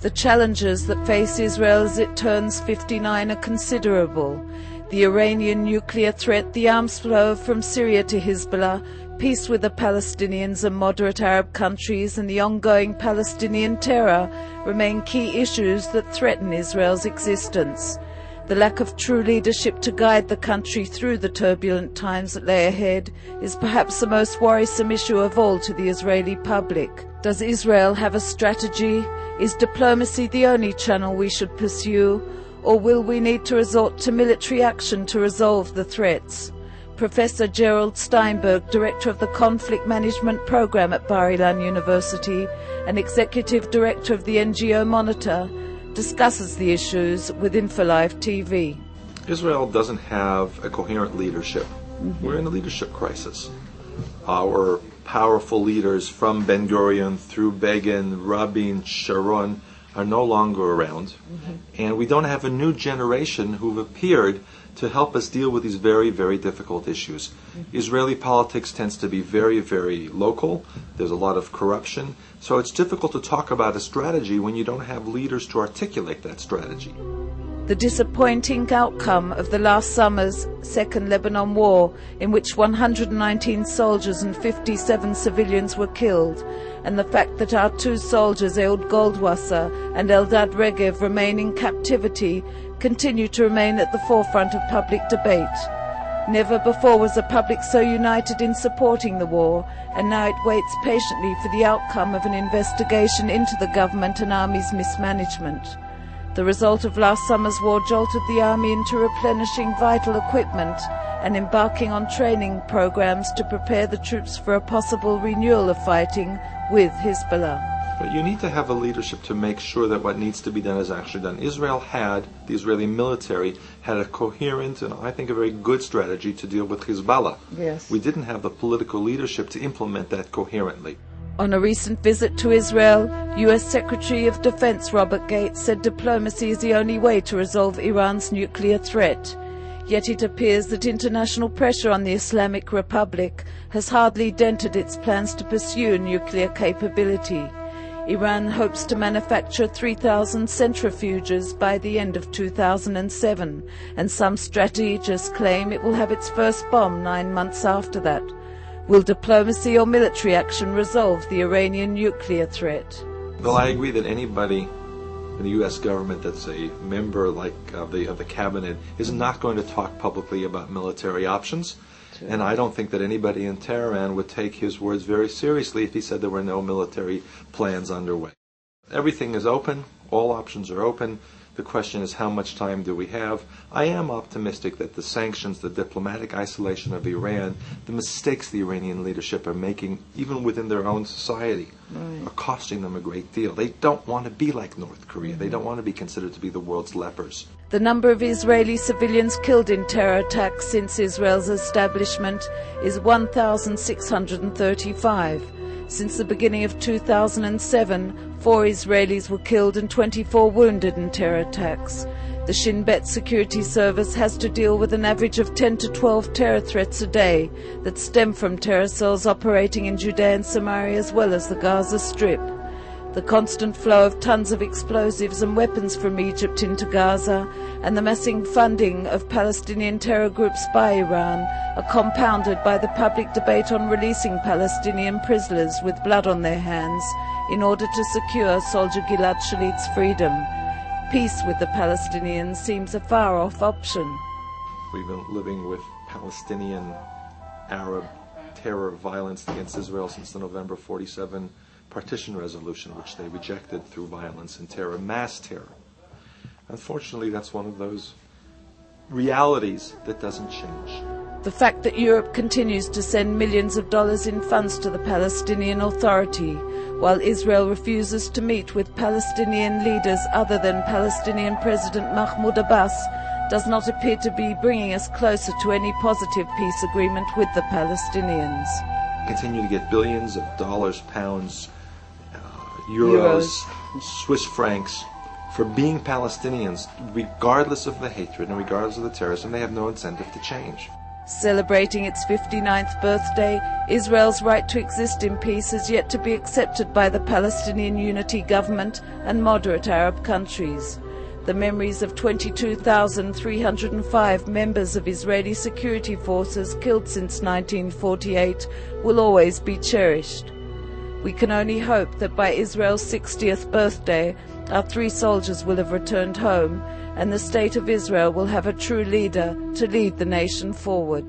The challenges that face Israel as it turns 59 are considerable. The Iranian nuclear threat, the arms flow from Syria to Hizbullah, peace with the Palestinians and moderate Arab countries, and the ongoing Palestinian terror remain key issues that threaten Israel's existence. The lack of true leadership to guide the country through the turbulent times that lay ahead is perhaps the most worrisome issue of all to the Israeli public. Does Israel have a strategy? Is diplomacy the only channel we should pursue? Or will we need to resort to military action to resolve the threats? Professor Gerald Steinberg, Director of the Conflict Management Program at Bar Ilan University and Executive Director of the NGO Monitor, discusses the issues with InfoLive TV. Israel doesn't have a coherent leadership. We're in a leadership crisis. Our powerful leaders from Ben Gurion through Begin, Rabin, Sharon are no longer around. And we don't have a new generation who've appeared to help us deal with these very, very difficult issues. Israeli politics tends to be very, very local. There's a lot of corruption. So it's difficult to talk about a strategy when you don't have leaders to articulate that strategy. The disappointing outcome of the last summer's Second Lebanon War, in which 119 soldiers and 57 civilians were killed, and the fact that our two soldiers, Ehud Goldwasser and Eldad Regev, remain in captivity, continue to remain at the forefront of public debate. Never before was the public so united in supporting the war, and now it waits patiently for the outcome of an investigation into the government and army's mismanagement. The result of last summer's war jolted the army into replenishing vital equipment and embarking on training programs to prepare the troops for a possible renewal of fighting with Hizbullah. But you need to have a leadership to make sure that what needs to be done is actually done. the Israeli military had a coherent and I think a very good strategy to deal with Hizbullah. Yes. We didn't have the political leadership to implement that coherently. On a recent visit to Israel, U.S. Secretary of Defense Robert Gates said diplomacy is the only way to resolve Iran's nuclear threat. Yet it appears that international pressure on the Islamic Republic has hardly dented its plans to pursue nuclear capability. Iran hopes to manufacture 3,000 centrifuges by the end of 2007, and some strategists claim it will have its first bomb 9 months after that. Will diplomacy or military action resolve the Iranian nuclear threat? Well, I agree that anybody in the U.S. government that's a member of the cabinet is not going to talk publicly about military options. Sure. And I don't think that anybody in Tehran would take his words very seriously if he said there were no military plans underway. Everything is open. All options are open. The question is, how much time do we have? I am optimistic that the sanctions, the diplomatic isolation of Iran, the mistakes the Iranian leadership are making, even within their own society, are costing them a great deal. They don't want to be like North Korea. They don't want to be considered to be the world's lepers. The number of Israeli civilians killed in terror attacks since Israel's establishment is 1,635. Since the beginning of 2007, 4 Israelis were killed and 24 wounded in terror attacks. The Shin Bet security service has to deal with an average of 10 to 12 terror threats a day that stem from terror cells operating in Judea and Samaria as well as the Gaza Strip. The constant flow of tons of explosives and weapons from Egypt into Gaza and the massive funding of Palestinian terror groups by Iran are compounded by the public debate on releasing Palestinian prisoners with blood on their hands in order to secure soldier Gilad Shalit's freedom. Peace with the Palestinians seems a far-off option. We've been living with Palestinian Arab terror violence against Israel since the November 47 partition resolution, which they rejected through violence and terror, mass terror. Unfortunately, that's one of those realities that doesn't change. The fact that Europe continues to send millions of dollars in funds to the Palestinian Authority, while Israel refuses to meet with Palestinian leaders other than Palestinian President Mahmoud Abbas, does not appear to be bringing us closer to any positive peace agreement with the Palestinians. Continue to get billions of dollars, pounds, euros, Swiss francs for being Palestinians, regardless of the hatred and regardless of the terrorism. They have no incentive to change. Celebrating its 59th birthday, Israel's right to exist in peace has yet to be accepted by the Palestinian Unity government and moderate Arab countries. The memories of 22,305 members of Israeli security forces killed since 1948 will always be cherished. We can only hope that by Israel's 60th birthday, our 3 soldiers will have returned home, and the State of Israel will have a true leader to lead the nation forward.